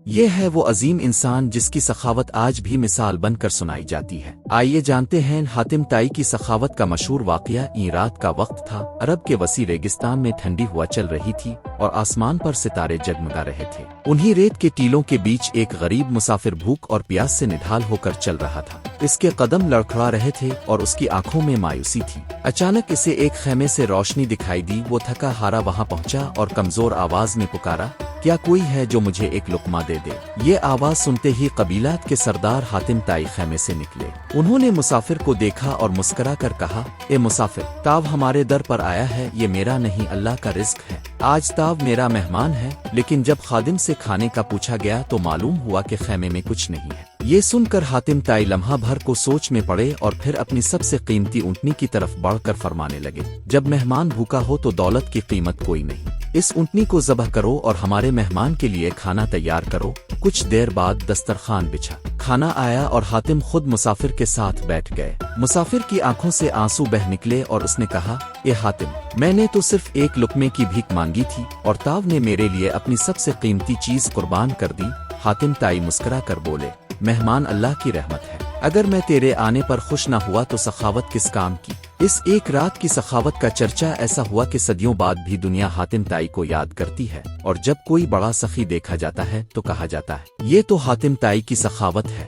یہ ہے وہ عظیم انسان جس کی سخاوت آج بھی مثال بن کر سنائی جاتی ہے۔ آئیے جانتے ہیں حاتم طائی کی سخاوت کا مشہور واقعہ۔ رات کا وقت تھا، عرب کے وسیع ریگستان میں ٹھنڈی ہوا چل رہی تھی اور آسمان پر ستارے جگمگا رہے تھے۔ انہی ریت کے ٹیلوں کے بیچ ایک غریب مسافر بھوک اور پیاس سے نڈھال ہو کر چل رہا تھا۔ اس کے قدم لڑکھڑا رہے تھے اور اس کی آنکھوں میں مایوسی تھی۔ اچانک اسے ایک خیمے سے روشنی دکھائی دی۔ وہ تھکا ہارا وہاں پہنچا اور کمزور آواز میں پکارا، کیا کوئی ہے جو مجھے ایک لقمہ دے دے؟ یہ آواز سنتے ہی قبیلات کے سردار حاتم طائی خیمے سے نکلے۔ انہوں نے مسافر کو دیکھا اور مسکرا کر کہا، اے مسافر، تاو ہمارے در پر آیا ہے، یہ میرا نہیں اللہ کا رزق ہے۔ آج تاو میرا مہمان ہے۔ لیکن جب خادم سے کھانے کا پوچھا گیا تو معلوم ہوا کہ خیمے میں کچھ نہیں ہے۔ یہ سن کر حاتم طائی لمحہ بھر کو سوچ میں پڑے اور پھر اپنی سب سے قیمتی اونٹنی کی طرف بڑھ کر فرمانے لگے، جب مہمان بھوکا ہو تو دولت کی قیمت کوئی نہیں۔ اس اونٹنی کو ذبح کرو اور ہمارے مہمان کے لیے کھانا تیار کرو۔ کچھ دیر بعد دسترخوان بچھا، کھانا آیا اور حاتم خود مسافر کے ساتھ بیٹھ گئے۔ مسافر کی آنکھوں سے آنسو بہہ نکلے اور اس نے کہا، اے حاتم، میں نے تو صرف ایک لقمے کی بھیک مانگی تھی اور تاو نے میرے لیے اپنی سب سے قیمتی چیز قربان کر دی۔ حاتم طائی مسکرا کر بولے، مہمان اللہ کی رحمت ہے، اگر میں تیرے آنے پر خوش نہ ہوا تو سخاوت کس کام کی؟ اس ایک رات کی سخاوت کا چرچا ایسا ہوا کہ صدیوں بعد بھی دنیا حاتم طائی کو یاد کرتی ہے، اور جب کوئی بڑا سخی دیکھا جاتا ہے تو کہا جاتا ہے، یہ تو حاتم طائی کی سخاوت ہے۔